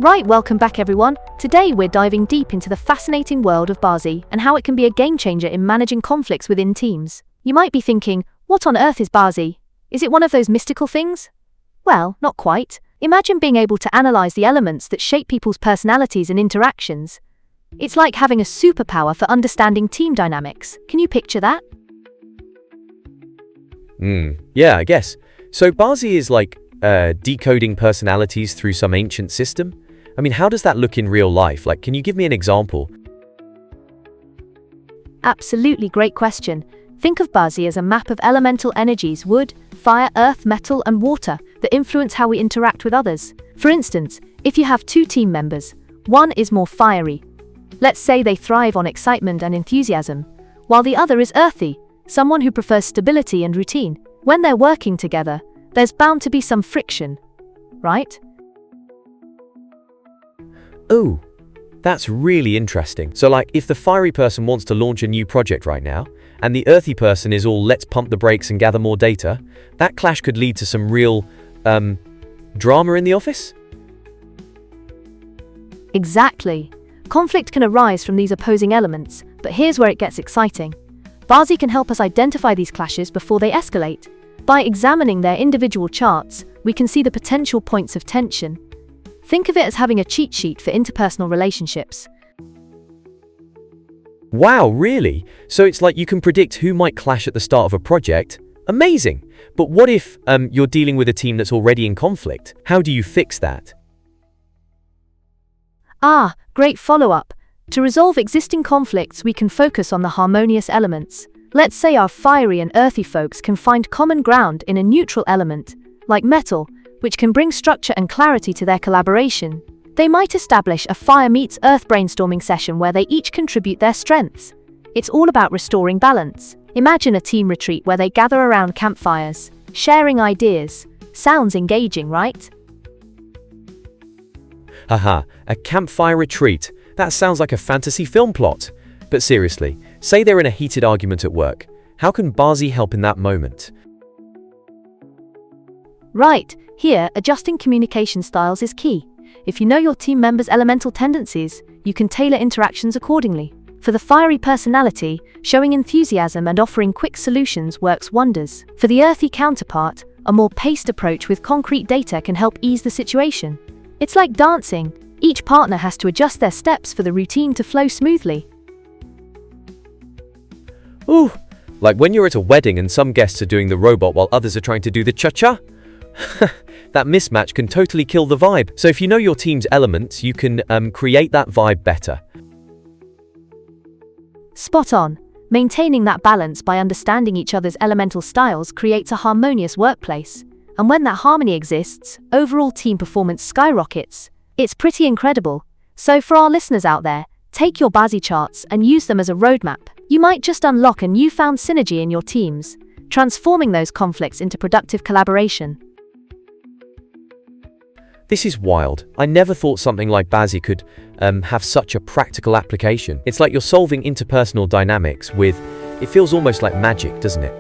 Right, welcome back everyone. Today we're diving deep into the fascinating world of BaZi and how it can be a game changer in managing conflicts within teams. You might be thinking, what on earth is BaZi? Is it one of those mystical things? Well, not quite. Imagine being able to analyze the elements that shape people's personalities and interactions. It's like having a superpower for understanding team dynamics. Can you picture that? Yeah, I guess. So BaZi is like decoding personalities through some ancient system? I mean, how does that look in real life? Like, can you give me an example? Absolutely, great question. Think of BaZi as a map of elemental energies: wood, fire, earth, metal, and water that influence how we interact with others. For instance, if you have two team members, one is more fiery. Let's say they thrive on excitement and enthusiasm, while the other is earthy, someone who prefers stability and routine. When they're working together, there's bound to be some friction, right? Oh, that's really interesting. So like, if the fiery person wants to launch a new project right now, and the earthy person is all let's pump the brakes and gather more data, that clash could lead to some real, drama in the office? Exactly. Conflict can arise from these opposing elements, but here's where it gets exciting. BaZi can help us identify these clashes before they escalate. By examining their individual charts, we can see the potential points of tension. Think of it as having a cheat sheet for interpersonal relationships. Wow, really? So it's like you can predict who might clash at the start of a project? Amazing! But what if you're dealing with a team that's already in conflict? How do you fix that? Great follow-up. To resolve existing conflicts, we can focus on the harmonious elements. Let's say our fiery and earthy folks can find common ground in a neutral element, like metal, which can bring structure and clarity to their collaboration. They might establish a fire meets earth brainstorming session where they each contribute their strengths. It's all about restoring balance. Imagine a team retreat where they gather around campfires, sharing ideas. Sounds engaging, right? Haha, a campfire retreat. That sounds like a fantasy film plot. But seriously, say they're in a heated argument at work. How can BaZi help in that moment? Right, here, adjusting communication styles is key. If you know your team members' elemental tendencies, you can tailor interactions accordingly. For the fiery personality, showing enthusiasm and offering quick solutions works wonders. For the earthy counterpart, a more paced approach with concrete data can help ease the situation. It's like dancing. Each partner has to adjust their steps for the routine to flow smoothly. Ooh, like when you're at a wedding and some guests are doing the robot while others are trying to do the cha-cha? That mismatch can totally kill the vibe. So if you know your team's elements, you can create that vibe better. Spot on. Maintaining that balance by understanding each other's elemental styles creates a harmonious workplace. And when that harmony exists, overall team performance skyrockets. It's pretty incredible. So for our listeners out there, take your BaZi charts and use them as a roadmap. You might just unlock a newfound synergy in your teams, transforming those conflicts into productive collaboration. This is wild. I never thought something like BaZi could have such a practical application. It's like you're solving interpersonal dynamics with, it feels almost like magic, doesn't it?